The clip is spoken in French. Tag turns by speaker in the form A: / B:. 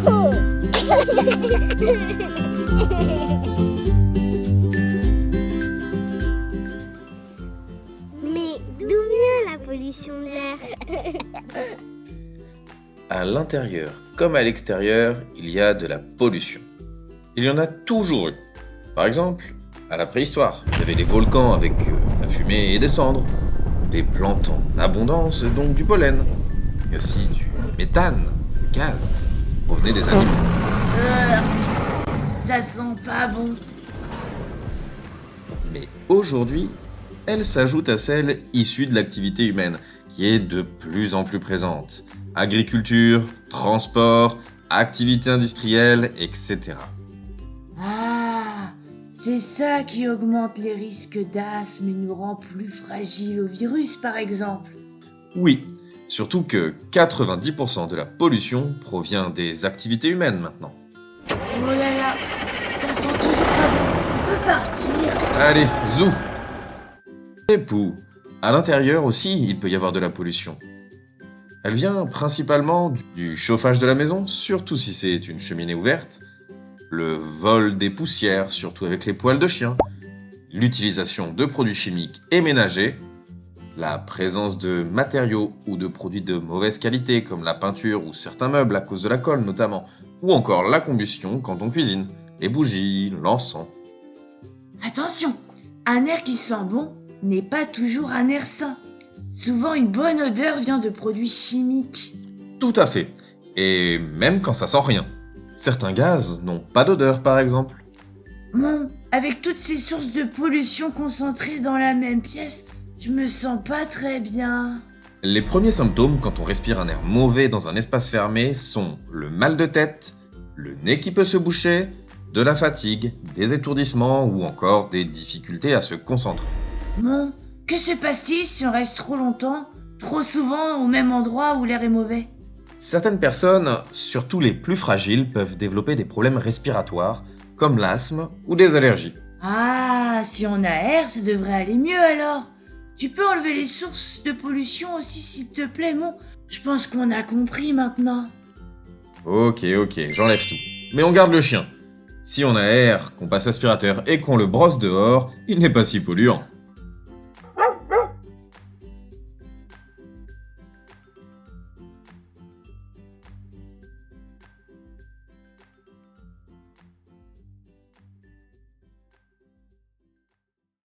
A: Oh. Mais d'où vient la pollution de l'air?
B: À l'intérieur comme à l'extérieur, il y a de la pollution. Il y en a toujours eu. Par exemple, à la préhistoire, il y avait des volcans avec la fumée et des cendres, des plantes en abondance, donc du pollen, et aussi du méthane, du gaz, qui provenait des animaux.
C: Ça sent pas bon.
B: Mais aujourd'hui, elle s'ajoute à celle issue de l'activité humaine, qui est de plus en plus présente. Agriculture, transport, activité industrielle, etc.
C: Ah, c'est ça qui augmente les risques d'asthme et nous rend plus fragiles au virus, par exemple.
B: Oui, surtout que 90% de la pollution provient des activités humaines maintenant.
C: Oh là là, ça sent toujours pas bon. On peut partir.
B: Allez, zou! Et pou, à l'intérieur aussi, il peut y avoir de la pollution. Elle vient principalement du chauffage de la maison, surtout si c'est une cheminée ouverte, le vol des poussières, surtout avec les poils de chien, l'utilisation de produits chimiques et ménagers, la présence de matériaux ou de produits de mauvaise qualité comme la peinture ou certains meubles à cause de la colle notamment, ou encore la combustion quand on cuisine, les bougies, l'encens.
C: Attention, un air qui sent bon n'est pas toujours un air sain. Souvent, une bonne odeur vient de produits chimiques.
B: Tout à fait, et même quand ça sent rien. Certains gaz n'ont pas d'odeur par exemple.
C: Bon, avec toutes ces sources de pollution concentrées dans la même pièce, je me sens pas très bien.
B: Les premiers symptômes quand on respire un air mauvais dans un espace fermé sont le mal de tête, le nez qui peut se boucher, de la fatigue, des étourdissements ou encore des difficultés à se concentrer.
C: Bon, que se passe-t-il si on reste trop longtemps, trop souvent au même endroit où l'air est mauvais?
B: Certaines personnes, surtout les plus fragiles, peuvent développer des problèmes respiratoires comme l'asthme ou des allergies.
C: Ah, si on aère, ça devrait aller mieux alors. Tu peux enlever les sources de pollution aussi s'il te plaît, Mon? Je pense qu'on a compris maintenant.
B: Ok, j'enlève tout. Mais on garde le chien. Si on aère, qu'on passe l'aspirateur et qu'on le brosse dehors, il n'est pas si polluant.